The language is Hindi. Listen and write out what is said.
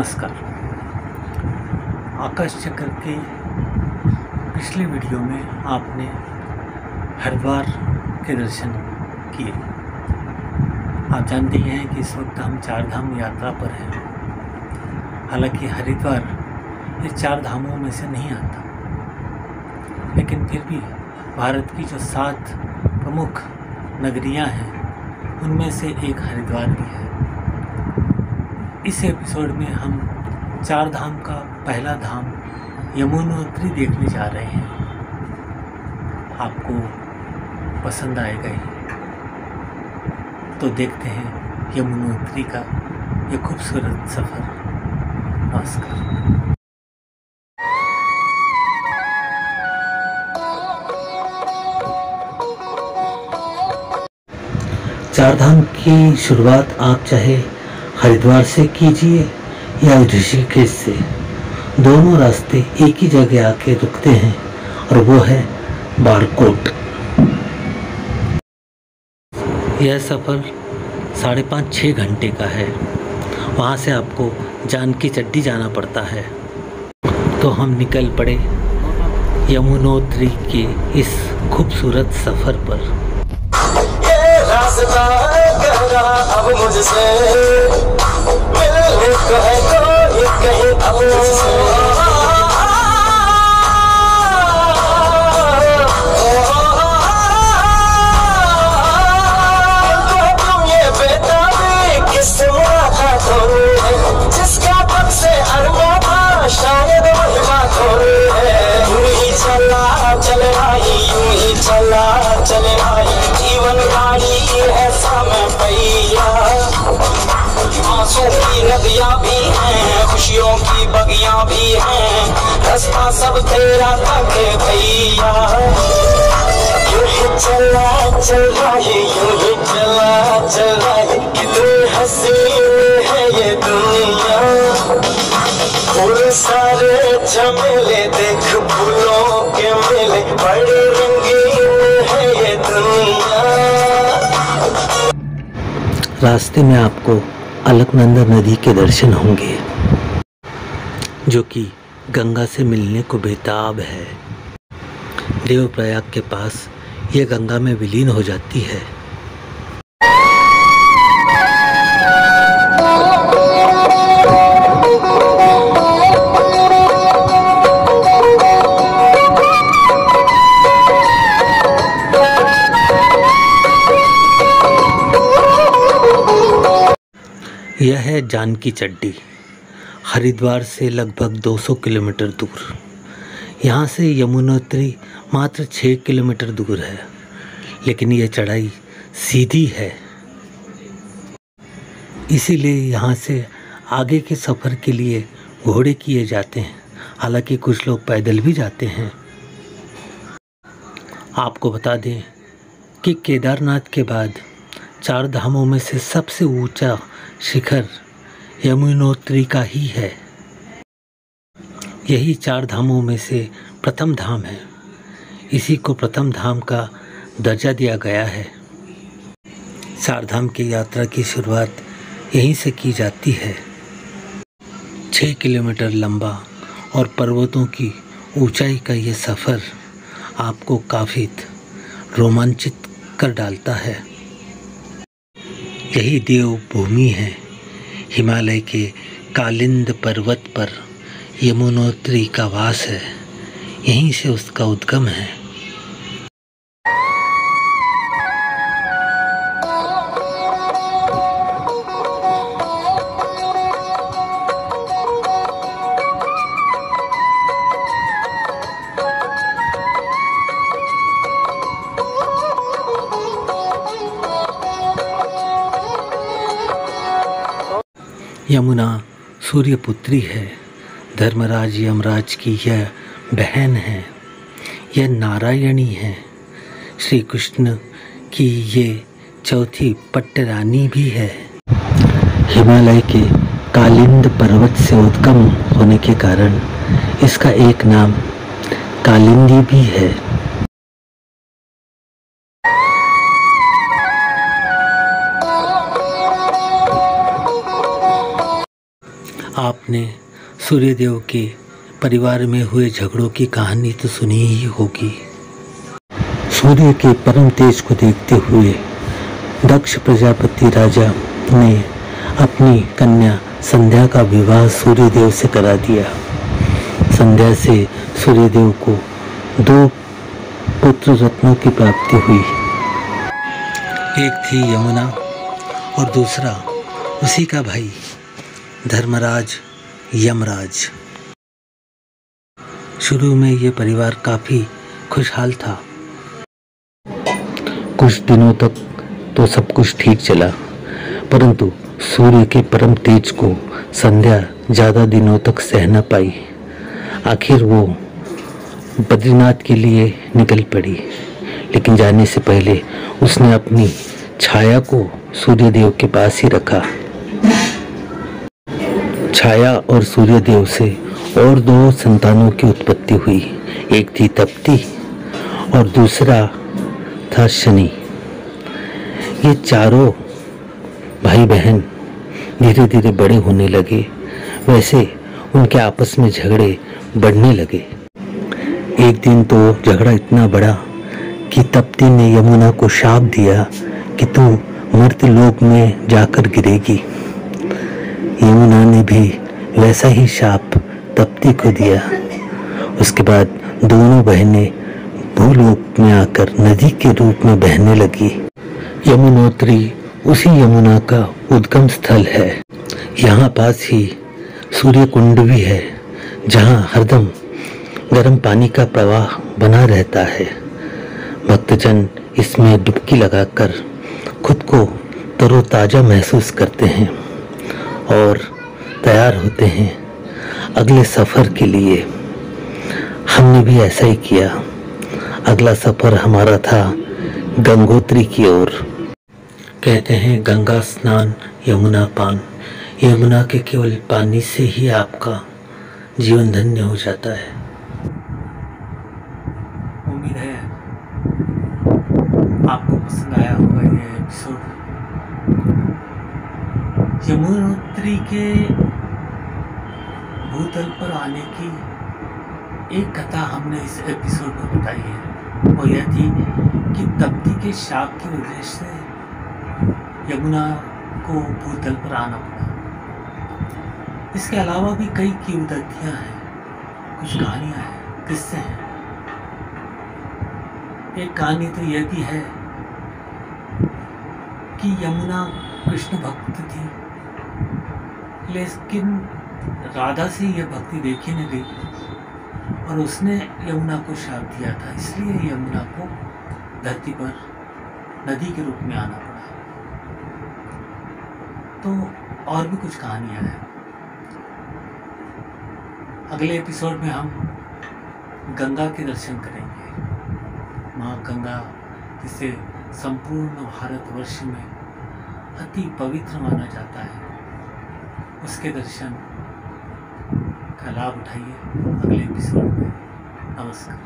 नमस्कार। आकाश चक्र की पिछली वीडियो में आपने हरिद्वार के दर्शन किए। आप जानते ही हैं कि इस वक्त हम चार धाम यात्रा पर हैं। हालांकि हरिद्वार ये चार धामों में से नहीं आता, लेकिन फिर भी भारत की जो 7 प्रमुख नगरियां हैं उनमें से एक हरिद्वार भी है। इस एपिसोड में हम चार धाम का पहला धाम यमुनोत्री देखने जा रहे हैं। आपको पसंद आएगा ही, तो देखते हैं यमुनोत्री का ये खूबसूरत सफ़र। नमस्कार। चार धाम की शुरुआत आप चाहे हरिद्वार से कीजिए या ऋषिकेश से, दोनों रास्ते एक ही जगह आके रुकते हैं और वो है बारकोट। यह सफ़र 5.5-6 घंटे का है। वहाँ से आपको जानकी चड्डी जाना पड़ता है। तो हम निकल पड़े यमुनोत्री के इस खूबसूरत सफ़र पर। रास्ता गहरा अब मुझसे मिलने को है कोई कहीं अब मुझसे। तुम ये बेताबी किससे मुलाकात हो रही है, जिसका पग से अरमा था शायद वही बात हो रही है। यूं ही चला चले आई, यूं ही चला चले आई, जीवन गाड़ी है समय पहिया। आंसू की नदियां भी हैं, खुशियों की बगियां भी हैं, रास्ता सब तेरा ताके भैया। यूं ही चला चला यूं ही चला चला, कितनी हसीन है ये दुनिया। फूल सारे झमेले देख फूलों के मेले, बड़े रंगीन है ये दुनिया। रास्ते में आपको अलकनंदा नदी के दर्शन होंगे, जो कि गंगा से मिलने को बेताब है। देवप्रयाग के पास यह गंगा में विलीन हो जाती है। यह है जानकी चड्डी, हरिद्वार से लगभग 200 किलोमीटर दूर। यहाँ से यमुनोत्री मात्र 6 किलोमीटर दूर है, लेकिन यह चढ़ाई सीधी है। इसीलिए यहाँ से आगे के सफ़र के लिए घोड़े किए जाते हैं। हालांकि कुछ लोग पैदल भी जाते हैं। आपको बता दें कि केदारनाथ के बाद चार धामों में से सबसे ऊंचा शिखर यमुनोत्री का ही है। यही चार धामों में से प्रथम धाम है। इसी को प्रथम धाम का दर्जा दिया गया है। चार धाम की यात्रा की शुरुआत यहीं से की जाती है। 6 किलोमीटर लंबा और पर्वतों की ऊंचाई का ये सफ़र आपको काफ़ी रोमांचित कर डालता है। यही देवभूमि है। हिमालय के कालिंद पर्वत पर यमुनोत्री का वास है। यहीं से उसका उद्गम है। यमुना सूर्यपुत्री है। धर्मराज यमराज की यह बहन है। यह नारायणी है। श्री कृष्ण की ये चौथी पट्टरानी भी है। हिमालय के कालिंद पर्वत से उद्गम होने के कारण इसका एक नाम कालिंदी भी है। आपने सूर्यदेव के परिवार में हुए झगड़ों की कहानी तो सुनी ही होगी। सूर्य के परम तेज को देखते हुए दक्ष प्रजापति राजा ने अपनी कन्या संध्या का विवाह सूर्यदेव से करा दिया। संध्या से सूर्यदेव को 2 पुत्र रत्नों की प्राप्ति हुई। एक थी यमुना और दूसरा उसी का भाई धर्मराज यमराज। शुरू में ये परिवार काफ़ी खुशहाल था। कुछ दिनों तक तो सब कुछ ठीक चला, परंतु सूर्य के परम तेज को संध्या ज़्यादा दिनों तक सह न पाई। आखिर वो बद्रीनाथ के लिए निकल पड़ी, लेकिन जाने से पहले उसने अपनी छाया को सूर्यदेव के पास ही रखा। छाया और सूर्यदेव से और 2 संतानों की उत्पत्ति हुई। एक थी तप्ती और दूसरा था शनि। ये चारों भाई बहन धीरे धीरे बड़े होने लगे। वैसे उनके आपस में झगड़े बढ़ने लगे। एक दिन तो झगड़ा इतना बड़ा कि तप्ती ने यमुना को शाप दिया कि तू मर्त्यलोक में जाकर गिरेगी। यमुना ने भी वैसा ही शाप तप्ती को दिया। उसके बाद दोनों बहनें भूलोक में आकर नदी के रूप में बहने लगी। यमुनोत्री उसी यमुना का उद्गम स्थल है। यहाँ पास ही सूर्य कुंड भी है, जहाँ हरदम गर्म पानी का प्रवाह बना रहता है। भक्तजन इसमें डुबकी लगाकर खुद को तरोताजा महसूस करते हैं और तैयार होते हैं अगले सफ़र के लिए। हमने भी ऐसा ही किया। अगला सफ़र हमारा था गंगोत्री की ओर। कहते हैं गंगा स्नान यमुना पान। यमुना के केवल पानी से ही आपका जीवन धन्य हो जाता है। उम्मीद है आपको पसंद आया होगा ये एपिसोड। यमुनोत्री के भूतल पर आने की एक कथा हमने इस एपिसोड में बताई है। वो यह थी कि तप्ती के शाप की वजह से यमुना को भूतल पर आना पड़ा। इसके अलावा भी कई किंवदंतियां हैं, कुछ कहानियां हैं, किस्से हैं। एक कहानी तो यह भी है कि यमुना कृष्ण भक्त थी, लेकिन राधा से यह भक्ति देखी न गई और उसने यमुना को शाप दिया था। इसलिए यमुना को धरती पर नदी के रूप में आना पड़ा। तो और भी कुछ कहानियां हैं। अगले एपिसोड में हम गंगा के दर्शन करेंगे। माँ गंगा, जिसे संपूर्ण भारतवर्ष में अति पवित्र माना जाता है, उसके दर्शन का लाभ उठाइए अगले एपिसोड में। नमस्कार।